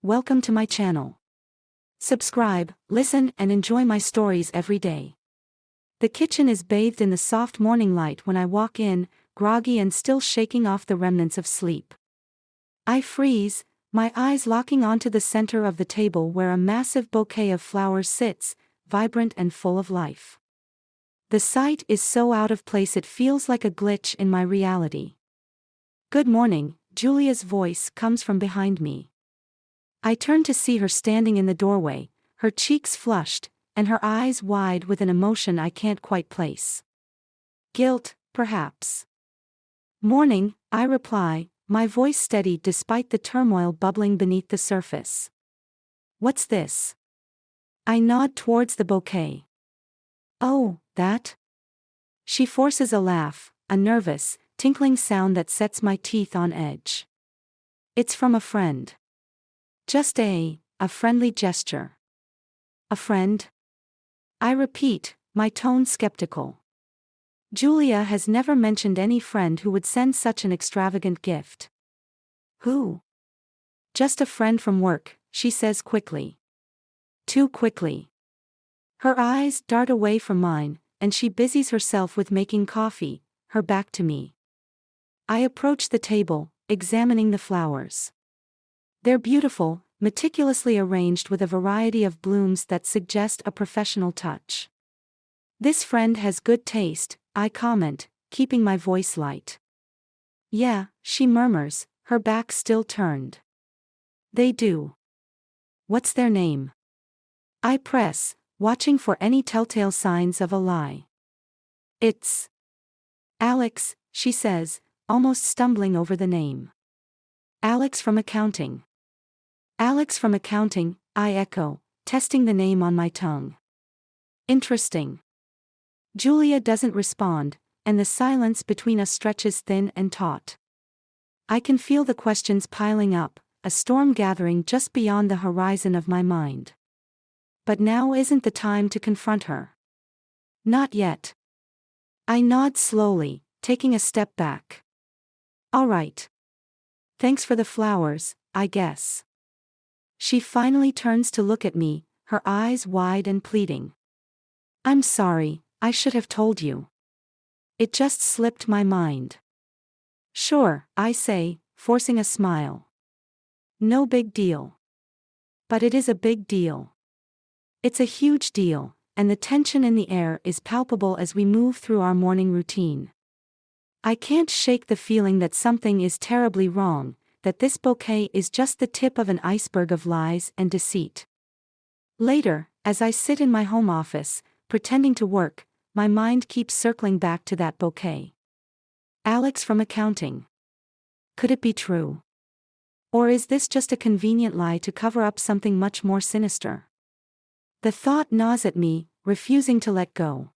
welcome to my channel. Subscribe, listen, and enjoy my stories every day. The kitchen is bathed in the soft morning light when I walk in, groggy and still shaking off the remnants of sleep. I freeze, my eyes locking onto the center of the table where a massive bouquet of flowers sits, vibrant and full of life. The sight is so out of place it feels like a glitch in my reality. "Good morning," Julia's voice comes from behind me. I turn to see her standing in the doorway, her cheeks flushed, and her eyes wide with an emotion I can't quite place. Guilt, perhaps. "Morning," I reply, my voice steady despite the turmoil bubbling beneath the surface. "What's this?" I nod towards the bouquet. "Oh, that?" She forces a laugh, a nervous, tinkling sound that sets my teeth on edge. "It's from a friend." Just a friendly gesture. "A friend?" I repeat, my tone skeptical. Julia has never mentioned any friend who would send such an extravagant gift. "Who?" "Just a friend from work," she says quickly. Too quickly. Her eyes dart away from mine, and she busies herself with making coffee, her back to me. I approach the table, examining the flowers. They're beautiful, meticulously arranged with a variety of blooms that suggest a professional touch. "This friend has good taste," I comment, keeping my voice light. "Yeah," she murmurs, her back still turned. "They do." "What's their name?" I press, watching for any telltale signs of a lie. "It's Alex," she says, almost stumbling over the name. "Alex from accounting." "Alex from accounting," I echo, testing the name on my tongue. "Interesting." Julia doesn't respond, and the silence between us stretches thin and taut. I can feel the questions piling up, a storm gathering just beyond the horizon of my mind. But now isn't the time to confront her. Not yet. I nod slowly, taking a step back. "All right. Thanks for the flowers, I guess." She finally turns to look at me, her eyes wide and pleading. "I'm sorry, I should have told you. It just slipped my mind." "Sure," I say, forcing a smile. "No big deal." But it is a big deal. It's a huge deal, and the tension in the air is palpable as we move through our morning routine. I can't shake the feeling that something is terribly wrong, that this bouquet is just the tip of an iceberg of lies and deceit. Later, as I sit in my home office, pretending to work, my mind keeps circling back to that bouquet. Alex from accounting. Could it be true? Or is this just a convenient lie to cover up something much more sinister? The thought gnaws at me, refusing to let go.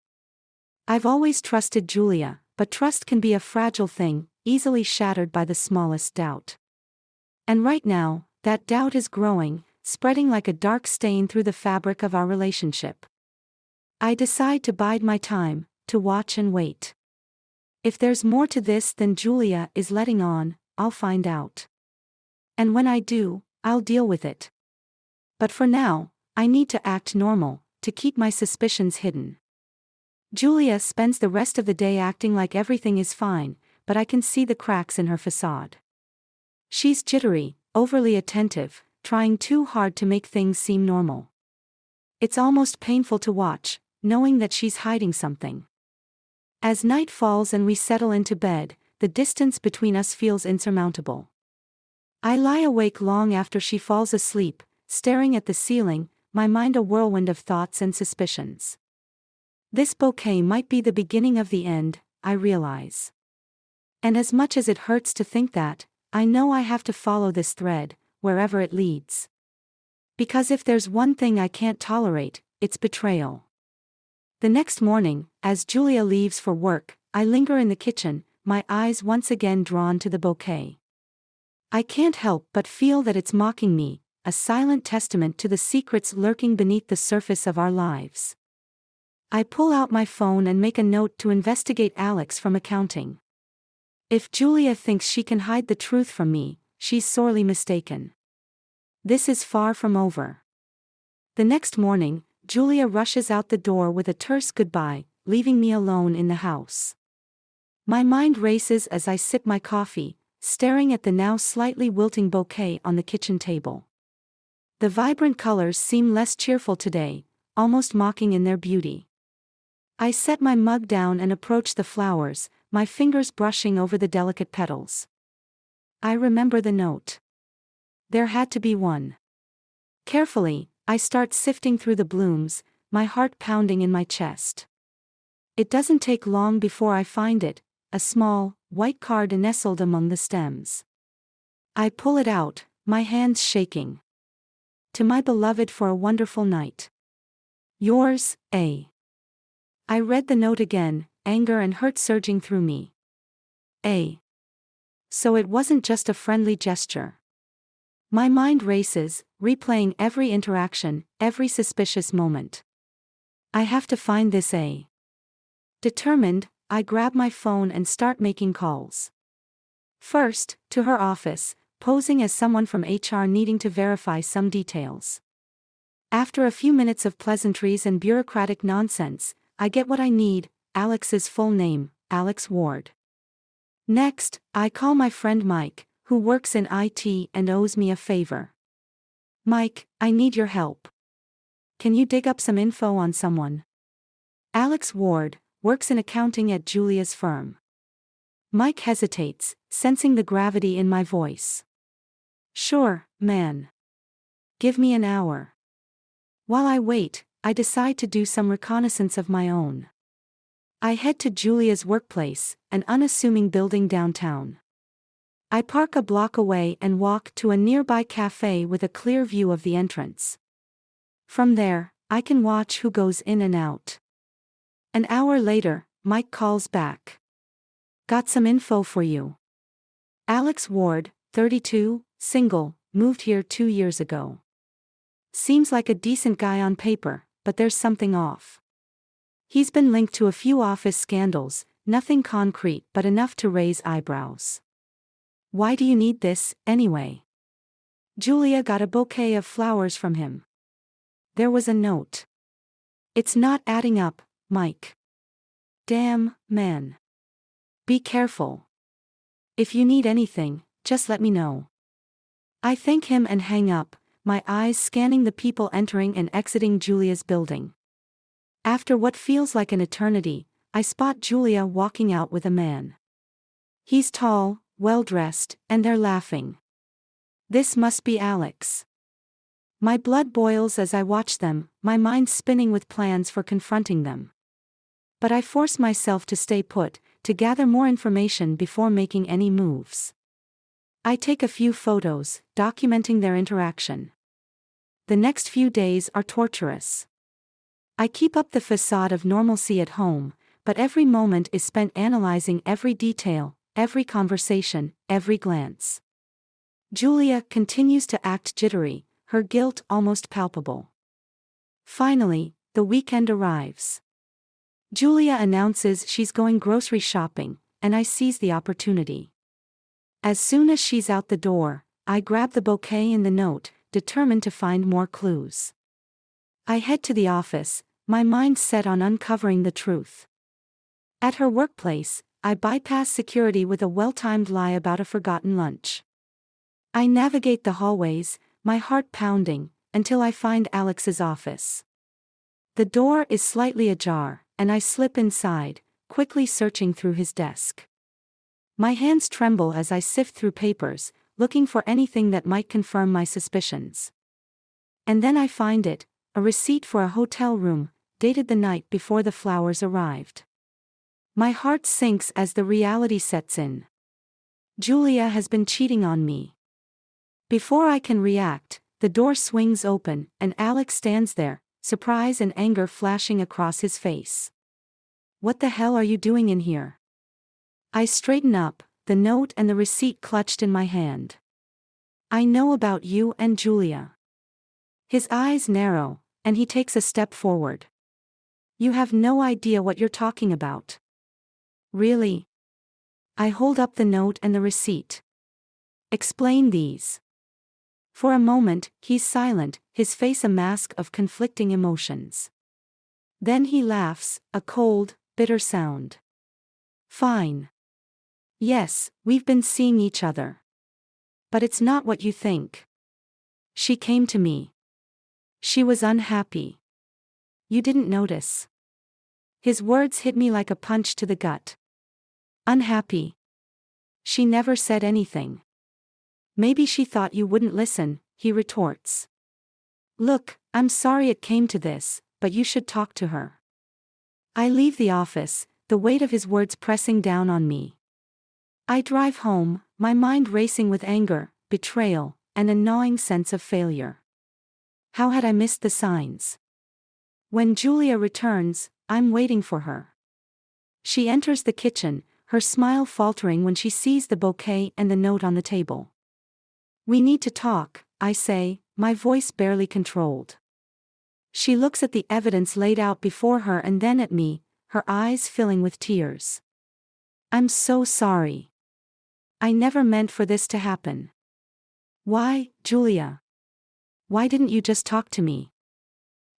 I've always trusted Julia, but trust can be a fragile thing, easily shattered by the smallest doubt. And right now, that doubt is growing, spreading like a dark stain through the fabric of our relationship. I decide to bide my time, to watch and wait. If there's more to this than Julia is letting on, I'll find out. And when I do, I'll deal with it. But for now, I need to act normal, to keep my suspicions hidden. Julia spends the rest of the day acting like everything is fine, but I can see the cracks in her facade. She's jittery, overly attentive, trying too hard to make things seem normal. It's almost painful to watch, knowing that she's hiding something. As night falls and we settle into bed, the distance between us feels insurmountable. I lie awake long after she falls asleep, staring at the ceiling, my mind a whirlwind of thoughts and suspicions. This bouquet might be the beginning of the end, I realize. And as much as it hurts to think that, I know I have to follow this thread, wherever it leads. Because if there's one thing I can't tolerate, it's betrayal. The next morning, as Julia leaves for work, I linger in the kitchen, my eyes once again drawn to the bouquet. I can't help but feel that it's mocking me, a silent testament to the secrets lurking beneath the surface of our lives. I pull out my phone and make a note to investigate Alex from accounting. If Julia thinks she can hide the truth from me, she's sorely mistaken. This is far from over. The next morning, Julia rushes out the door with a terse goodbye, leaving me alone in the house. My mind races as I sip my coffee, staring at the now slightly wilting bouquet on the kitchen table. The vibrant colors seem less cheerful today, almost mocking in their beauty. I set my mug down and approach the flowers, my fingers brushing over the delicate petals. I remember the note. There had to be one. Carefully, I start sifting through the blooms, my heart pounding in my chest. It doesn't take long before I find it, a small, white card nestled among the stems. I pull it out, my hands shaking. To my beloved for a wonderful night. Yours, A. I read the note again, anger and hurt surging through me. A. So it wasn't just a friendly gesture. My mind races, replaying every interaction, every suspicious moment. I have to find this A. Determined, I grab my phone and start making calls. First, to her office, posing as someone from HR needing to verify some details. After a few minutes of pleasantries and bureaucratic nonsense, I get what I need, Alex's full name, Alex Ward. Next, I call my friend Mike, who works in IT and owes me a favor. Mike, I need your help. Can you dig up some info on someone? Alex Ward works in accounting at Julia's firm. Mike hesitates, sensing the gravity in my voice. Sure, man. Give me an hour. While I wait, I decide to do some reconnaissance of my own. I head to Julia's workplace, an unassuming building downtown. I park a block away and walk to a nearby cafe with a clear view of the entrance. From there, I can watch who goes in and out. An hour later, Mike calls back. Got some info for you. Alex Ward, 32, single, moved here 2 years ago. Seems like a decent guy on paper, but there's something off. He's been linked to a few office scandals, nothing concrete but enough to raise eyebrows. Why do you need this, anyway? Julia got a bouquet of flowers from him. There was a note. It's not adding up, Mike. Damn, man. Be careful. If you need anything, just let me know. I thank him and hang up, my eyes scanning the people entering and exiting Julia's building. After what feels like an eternity, I spot Julia walking out with a man. He's tall, well-dressed, and they're laughing. This must be Alex. My blood boils as I watch them, my mind spinning with plans for confronting them. But I force myself to stay put, to gather more information before making any moves. I take a few photos, documenting their interaction. The next few days are torturous. I keep up the facade of normalcy at home, but every moment is spent analyzing every detail, every conversation, every glance. Julia continues to act jittery, her guilt almost palpable. Finally, the weekend arrives. Julia announces she's going grocery shopping, and I seize the opportunity. As soon as she's out the door, I grab the bouquet and the note, determined to find more clues. I head to the office, my mind set on uncovering the truth. At her workplace, I bypass security with a well-timed lie about a forgotten lunch. I navigate the hallways, my heart pounding, until I find Alex's office. The door is slightly ajar, and I slip inside, quickly searching through his desk. My hands tremble as I sift through papers, looking for anything that might confirm my suspicions. And then I find it, a receipt for a hotel room, dated the night before the flowers arrived. My heart sinks as the reality sets in. Julia has been cheating on me. Before I can react, the door swings open, and Alex stands there, surprise and anger flashing across his face. What the hell are you doing in here? I straighten up, the note and the receipt clutched in my hand. I know about you and Julia. His eyes narrow, and he takes a step forward. You have no idea what you're talking about. Really? I hold up the note and the receipt. Explain these. For a moment, he's silent, his face a mask of conflicting emotions. Then he laughs, a cold, bitter sound. Fine. Yes, we've been seeing each other. But it's not what you think. She came to me. She was unhappy. You didn't notice. His words hit me like a punch to the gut. Unhappy. She never said anything. Maybe she thought you wouldn't listen, he retorts. Look, I'm sorry it came to this, but you should talk to her. I leave the office, the weight of his words pressing down on me. I drive home, my mind racing with anger, betrayal, and a gnawing sense of failure. How had I missed the signs? When Julia returns, I'm waiting for her. She enters the kitchen, her smile faltering when she sees the bouquet and the note on the table. We need to talk, I say, my voice barely controlled. She looks at the evidence laid out before her and then at me, her eyes filling with tears. I'm so sorry. I never meant for this to happen. Why, Julia? Why didn't you just talk to me?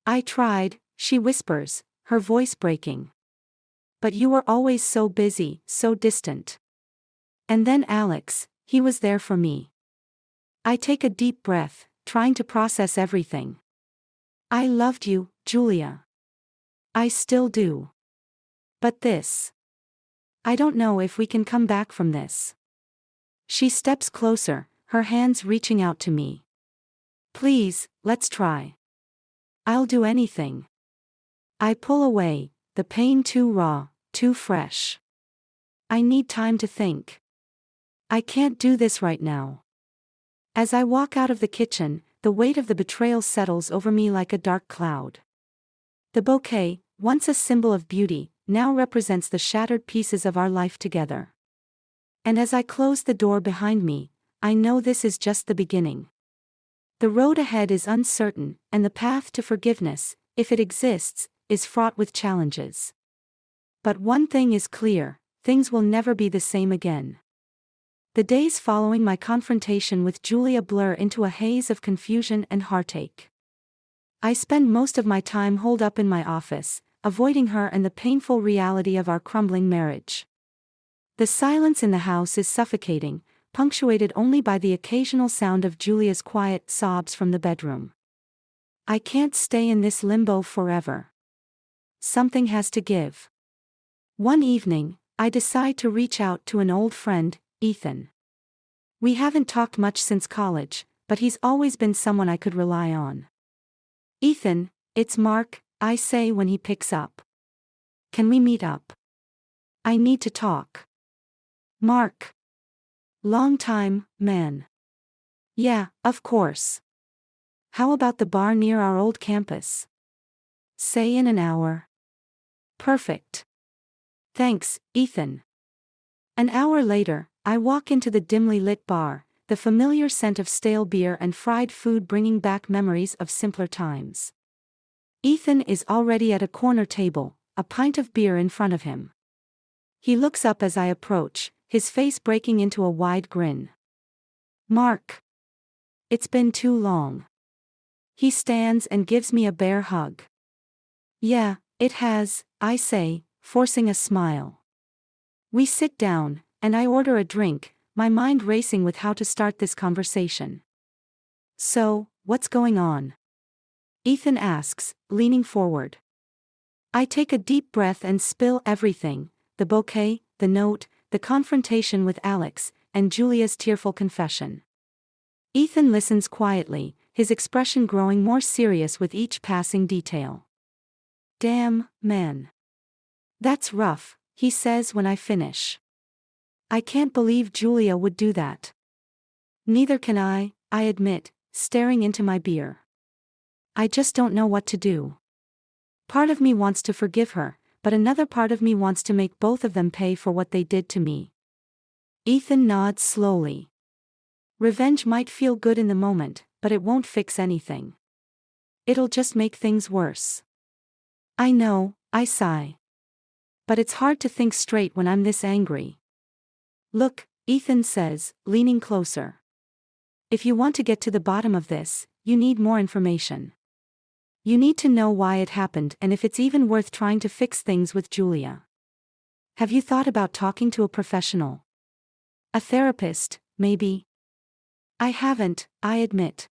I tried, she whispers, her voice breaking. But you were always so busy, so distant. And then Alex, he was there for me. I take a deep breath, trying to process everything. I loved you, Julia. I still do. But this. I don't know if we can come back from this. She steps closer, her hands reaching out to me. Please, let's try. I'll do anything. I pull away, the pain too raw, too fresh. I need time to think. I can't do this right now. As I walk out of the kitchen, the weight of the betrayal settles over me like a dark cloud. The bouquet, once a symbol of beauty, now represents the shattered pieces of our life together. And as I close the door behind me, I know this is just the beginning. The road ahead is uncertain, and the path to forgiveness, if it exists, is fraught with challenges. But one thing is clear, things will never be the same again. The days following my confrontation with Julia blur into a haze of confusion and heartache. I spend most of my time holed up in my office, avoiding her and the painful reality of our crumbling marriage. The silence in the house is suffocating, punctuated only by the occasional sound of Julia's quiet sobs from the bedroom. I can't stay in this limbo forever. Something has to give. One evening, I decide to reach out to an old friend, Ethan. We haven't talked much since college, but he's always been someone I could rely on. Ethan, it's Mark, I say when he picks up. Can we meet up? I need to talk. Mark. Long time, man. Yeah, of course. How about the bar near our old campus? Say in an hour. Perfect. Thanks, Ethan. An hour later, I walk into the dimly lit bar, the familiar scent of stale beer and fried food bringing back memories of simpler times. Ethan is already at a corner table, a pint of beer in front of him. He looks up as I approach, his face breaking into a wide grin. Mark. It's been too long. He stands and gives me a bear hug. Yeah, it has, I say, forcing a smile. We sit down, and I order a drink, my mind racing with how to start this conversation. So, what's going on? Ethan asks, leaning forward. I take a deep breath and spill everything, the bouquet, the note, the confrontation with Alex, and Julia's tearful confession. Ethan listens quietly, his expression growing more serious with each passing detail. Damn, man. That's rough, he says when I finish. I can't believe Julia would do that. Neither can I admit, staring into my beer. I just don't know what to do. Part of me wants to forgive her, but another part of me wants to make both of them pay for what they did to me. Ethan nods slowly. Revenge might feel good in the moment, but it won't fix anything. It'll just make things worse. I know, I sigh. But it's hard to think straight when I'm this angry. Look, Ethan says, leaning closer. If you want to get to the bottom of this, you need more information. You need to know why it happened and if it's even worth trying to fix things with Julia. Have you thought about talking to a professional? A therapist, maybe? I haven't, I admit.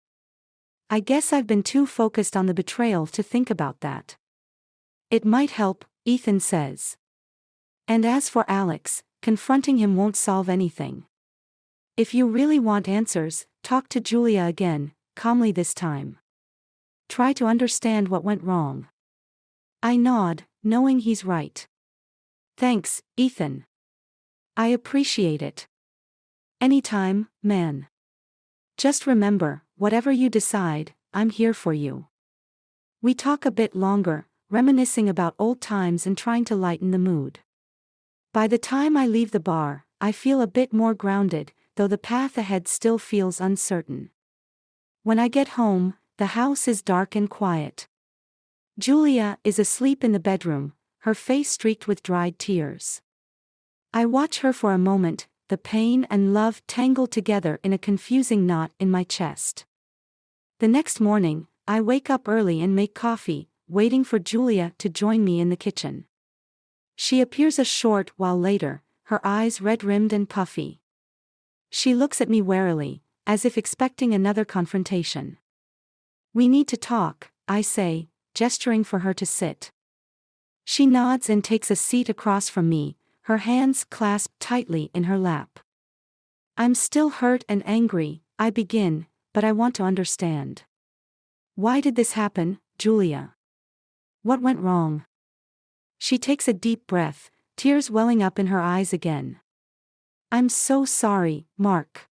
I guess I've been too focused on the betrayal to think about that. It might help, Ethan says. And as for Alex, confronting him won't solve anything. If you really want answers, talk to Julia again, calmly this time. Try to understand what went wrong. I nod, knowing he's right. Thanks, Ethan. I appreciate it. Anytime, man. Just remember, whatever you decide, I'm here for you. We talk a bit longer, reminiscing about old times and trying to lighten the mood. By the time I leave the bar, I feel a bit more grounded, though the path ahead still feels uncertain. When I get home, the house is dark and quiet. Julia is asleep in the bedroom, her face streaked with dried tears. I watch her for a moment, the pain and love tangled together in a confusing knot in my chest. The next morning, I wake up early and make coffee, waiting for Julia to join me in the kitchen. She appears a short while later, her eyes red-rimmed and puffy. She looks at me warily, as if expecting another confrontation. We need to talk, I say, gesturing for her to sit. She nods and takes a seat across from me, her hands clasped tightly in her lap. I'm still hurt and angry, I begin, but I want to understand. Why did this happen, Julia? What went wrong? She takes a deep breath, tears welling up in her eyes again. I'm so sorry, Mark.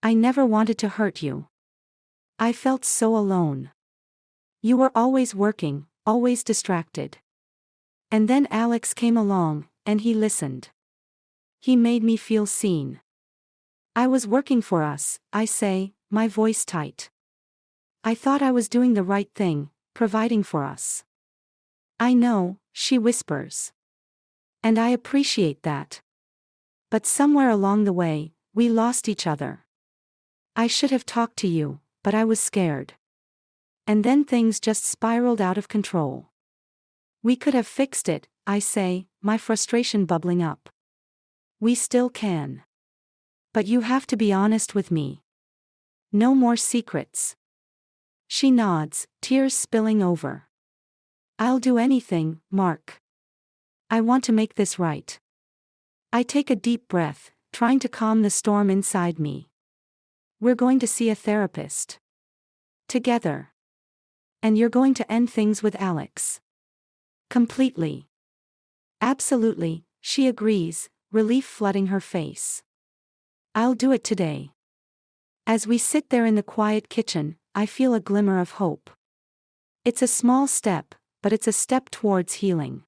I never wanted to hurt you. I felt so alone. You were always working, always distracted. And then Alex came along, and he listened. He made me feel seen. I was working for us, I say, my voice tight. I thought I was doing the right thing, providing for us. I know, she whispers. And I appreciate that. But somewhere along the way, we lost each other. I should have talked to you, but I was scared. And then things just spiraled out of control. We could have fixed it, I say, my frustration bubbling up. We still can. But you have to be honest with me. No more secrets. She nods, tears spilling over. I'll do anything, Mark. I want to make this right. I take a deep breath, trying to calm the storm inside me. We're going to see a therapist. Together. And you're going to end things with Alex. Completely. Absolutely, she agrees, relief flooding her face. I'll do it today. As we sit there in the quiet kitchen, I feel a glimmer of hope. It's a small step, but it's a step towards healing.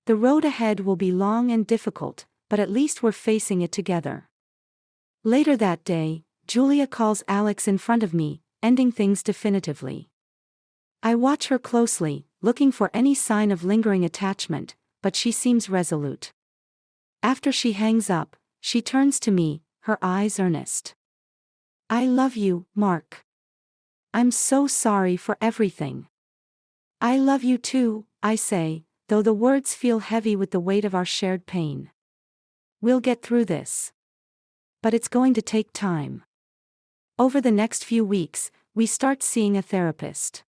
The road ahead will be long and difficult, but at least we're facing it together. Later that day, Julia calls Alex in front of me, ending things definitively. I watch her closely, looking for any sign of lingering attachment, but she seems resolute. After she hangs up, she turns to me, her eyes earnest. I love you, Mark. I'm so sorry for everything. I love you too, I say, though the words feel heavy with the weight of our shared pain. We'll get through this. But it's going to take time. Over the next few weeks, we start seeing a therapist.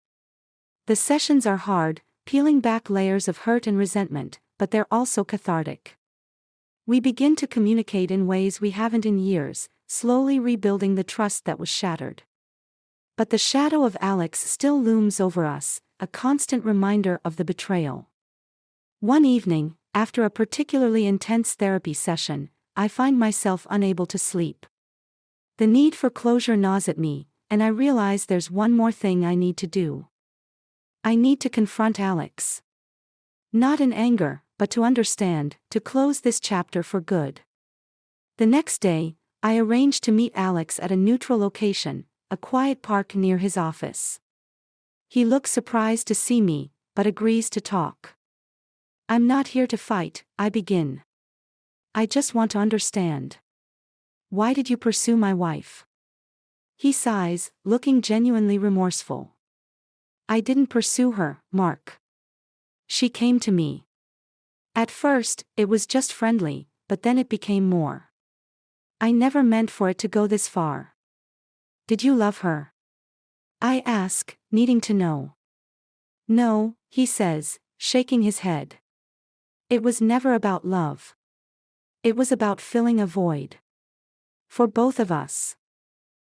The sessions are hard, peeling back layers of hurt and resentment, but they're also cathartic. We begin to communicate in ways we haven't in years, slowly rebuilding the trust that was shattered. But the shadow of Alex still looms over us, a constant reminder of the betrayal. One evening, after a particularly intense therapy session, I find myself unable to sleep. The need for closure gnaws at me, and I realize there's one more thing I need to do. I need to confront Alex. Not in anger, but to understand, to close this chapter for good. The next day, I arrange to meet Alex at a neutral location, a quiet park near his office. He looks surprised to see me, but agrees to talk. I'm not here to fight, I begin. I just want to understand. Why did you pursue my wife? He sighs, looking genuinely remorseful. I didn't pursue her, Mark. She came to me. At first, it was just friendly, but then it became more. I never meant for it to go this far. Did you love her? I ask, needing to know. No, he says, shaking his head. It was never about love. It was about filling a void. For both of us.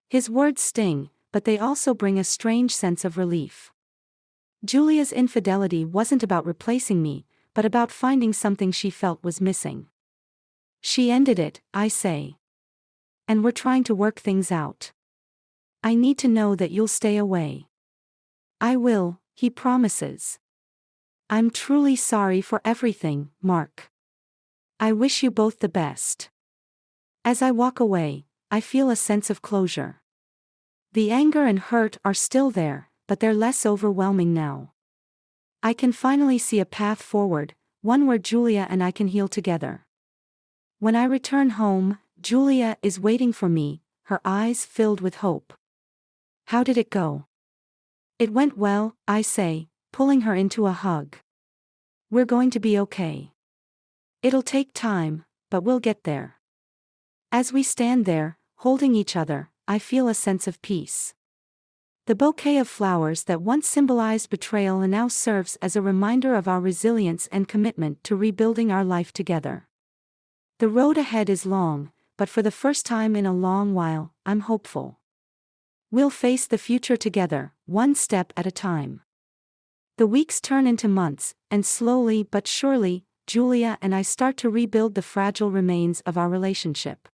His words sting, but they also bring a strange sense of relief. Julia's infidelity wasn't about replacing me, but about finding something she felt was missing. She ended it, I say. And we're trying to work things out. I need to know that you'll stay away. I will, he promises. I'm truly sorry for everything, Mark. I wish you both the best. As I walk away, I feel a sense of closure. The anger and hurt are still there, but they're less overwhelming now. I can finally see a path forward, one where Julia and I can heal together. When I return home, Julia is waiting for me, her eyes filled with hope. How did it go? It went well, I say, pulling her into a hug. We're going to be okay. It'll take time, but we'll get there. As we stand there, holding each other, I feel a sense of peace. The bouquet of flowers that once symbolized betrayal and now serves as a reminder of our resilience and commitment to rebuilding our life together. The road ahead is long, but for the first time in a long while, I'm hopeful. We'll face the future together, one step at a time. The weeks turn into months, and slowly but surely, Julia and I start to rebuild the fragile remains of our relationship.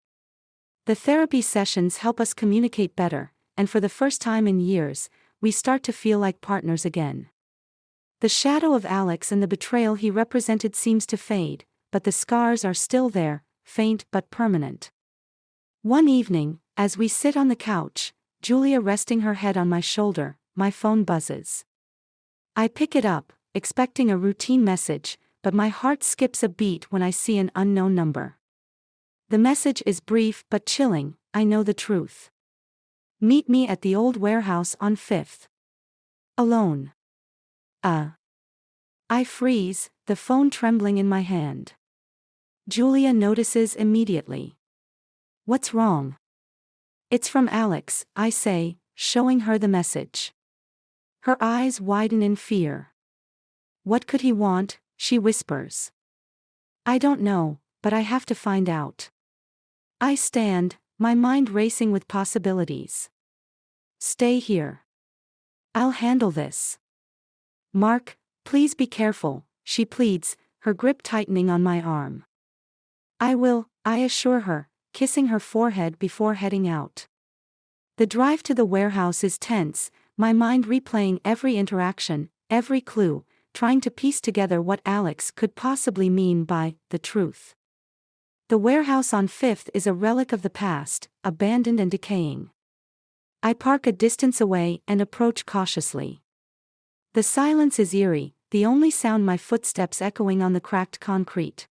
The therapy sessions help us communicate better, and for the first time in years, we start to feel like partners again. The shadow of Alex and the betrayal he represented seems to fade, but the scars are still there, faint but permanent. One evening, as we sit on the couch, Julia resting her head on my shoulder, my phone buzzes. I pick it up, expecting a routine message, but my heart skips a beat when I see an unknown number. The message is brief but chilling, I know the truth. Meet me at the old warehouse on 5th. Alone. I freeze, the phone trembling in my hand. Julia notices immediately. What's wrong? It's from Alex, I say, showing her the message. Her eyes widen in fear. What could he want? She whispers. I don't know, but I have to find out. I stand, my mind racing with possibilities. Stay here. I'll handle this. Mark, please be careful, she pleads, her grip tightening on my arm. I will, I assure her, kissing her forehead before heading out. The drive to the warehouse is tense, my mind replaying every interaction, every clue, trying to piece together what Alex could possibly mean by the truth. The warehouse on 5th is a relic of the past, abandoned and decaying. I park a distance away and approach cautiously. The silence is eerie, the only sound my footsteps echoing on the cracked concrete.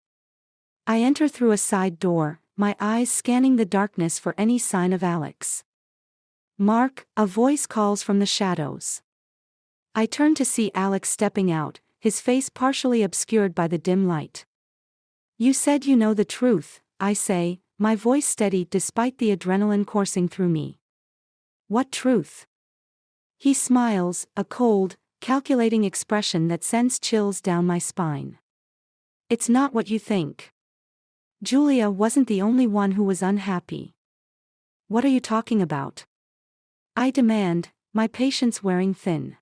I enter through a side door, my eyes scanning the darkness for any sign of Alex. Mark, a voice calls from the shadows. I turn to see Alex stepping out, his face partially obscured by the dim light. You said you know the truth, I say, my voice steady despite the adrenaline coursing through me. What truth? He smiles, a cold, calculating expression that sends chills down my spine. It's not what you think. Julia wasn't the only one who was unhappy. What are you talking about? I demand, my patience wearing thin.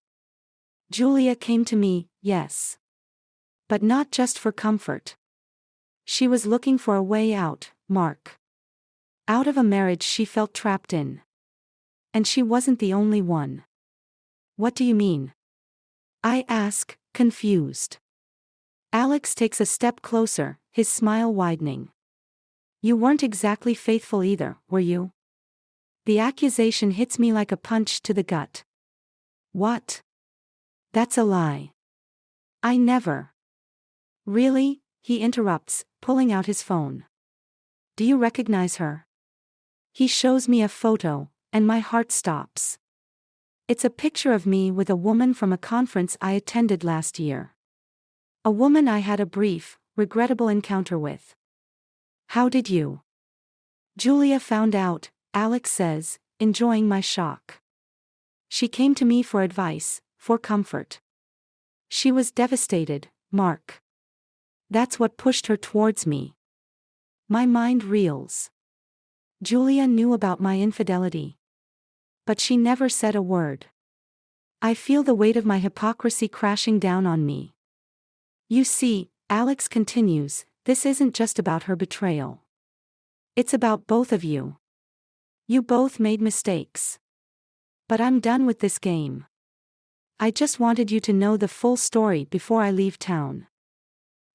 Julia came to me, yes. But not just for comfort. She was looking for a way out, Mark. Out of a marriage she felt trapped in. And she wasn't the only one. What do you mean? I ask, confused. Alex takes a step closer, his smile widening. You weren't exactly faithful either, were you? The accusation hits me like a punch to the gut. What? That's a lie. I never. Really? He interrupts, pulling out his phone. Do you recognize her? He shows me a photo, and my heart stops. It's a picture of me with a woman from a conference I attended last year. A woman I had a brief, regrettable encounter with. How did you? Julia found out, Alex says, enjoying my shock. She came to me for advice, for comfort. She was devastated, Mark. That's what pushed her towards me. My mind reels. Julia knew about my infidelity. But she never said a word. I feel the weight of my hypocrisy crashing down on me. You see, Alex continues, this isn't just about her betrayal. It's about both of you. You both made mistakes. But I'm done with this game. I just wanted you to know the full story before I leave town.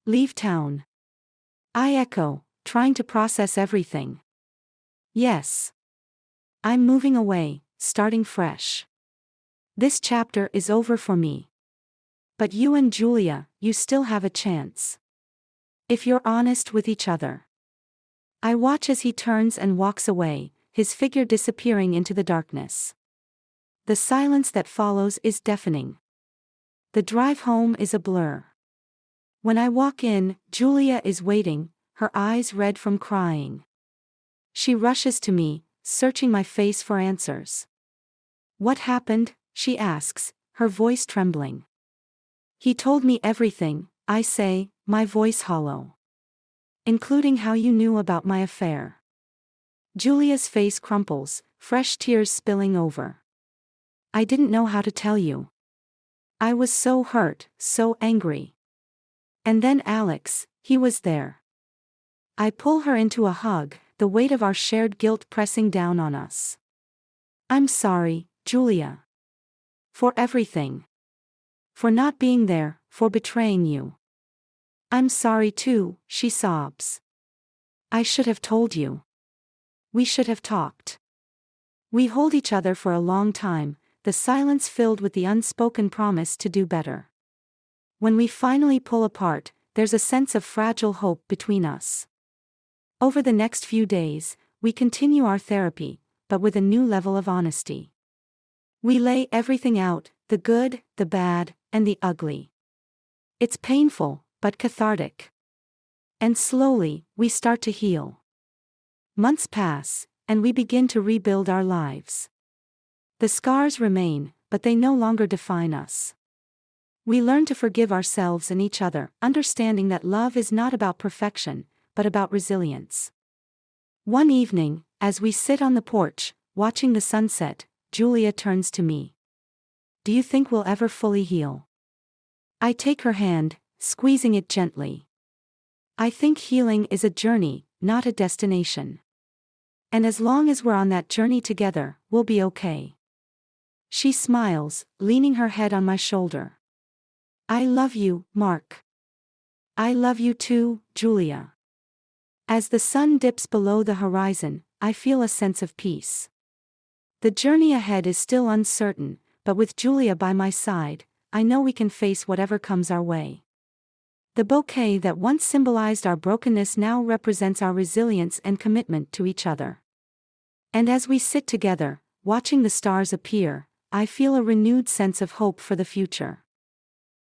Leave town? I echo, trying to process everything. Yes. I'm moving away, starting fresh. This chapter is over for me. But you and Julia, you still have a chance. If you're honest with each other. I watch as he turns and walks away, his figure disappearing into the darkness. The silence that follows is deafening. The drive home is a blur. When I walk in, Julia is waiting, her eyes red from crying. She rushes to me, searching my face for answers. What happened? She asks, her voice trembling. He told me everything, I say, my voice hollow. Including how you knew about my affair. Julia's face crumples, fresh tears spilling over. I didn't know how to tell you. I was so hurt, so angry. And then Alex, he was there. I pull her into a hug, the weight of our shared guilt pressing down on us. I'm sorry, Julia. For everything. For not being there, for betraying you. I'm sorry too, she sobs. I should have told you. We should have talked. We hold each other for a long time, the silence filled with the unspoken promise to do better. When we finally pull apart, there's a sense of fragile hope between us. Over the next few days, we continue our therapy, but with a new level of honesty. We lay everything out, the good, the bad, and the ugly. It's painful, but cathartic. And slowly, we start to heal. Months pass, and we begin to rebuild our lives. The scars remain, but they no longer define us. We learn to forgive ourselves and each other, understanding that love is not about perfection, but about resilience. One evening, as we sit on the porch, watching the sunset, Julia turns to me. Do you think we'll ever fully heal? I take her hand, squeezing it gently. I think healing is a journey, not a destination. And as long as we're on that journey together, we'll be okay. She smiles, leaning her head on my shoulder. I love you, Mark. I love you too, Julia. As the sun dips below the horizon, I feel a sense of peace. The journey ahead is still uncertain, but with Julia by my side, I know we can face whatever comes our way. The bouquet that once symbolized our brokenness now represents our resilience and commitment to each other. And as we sit together, watching the stars appear, I feel a renewed sense of hope for the future.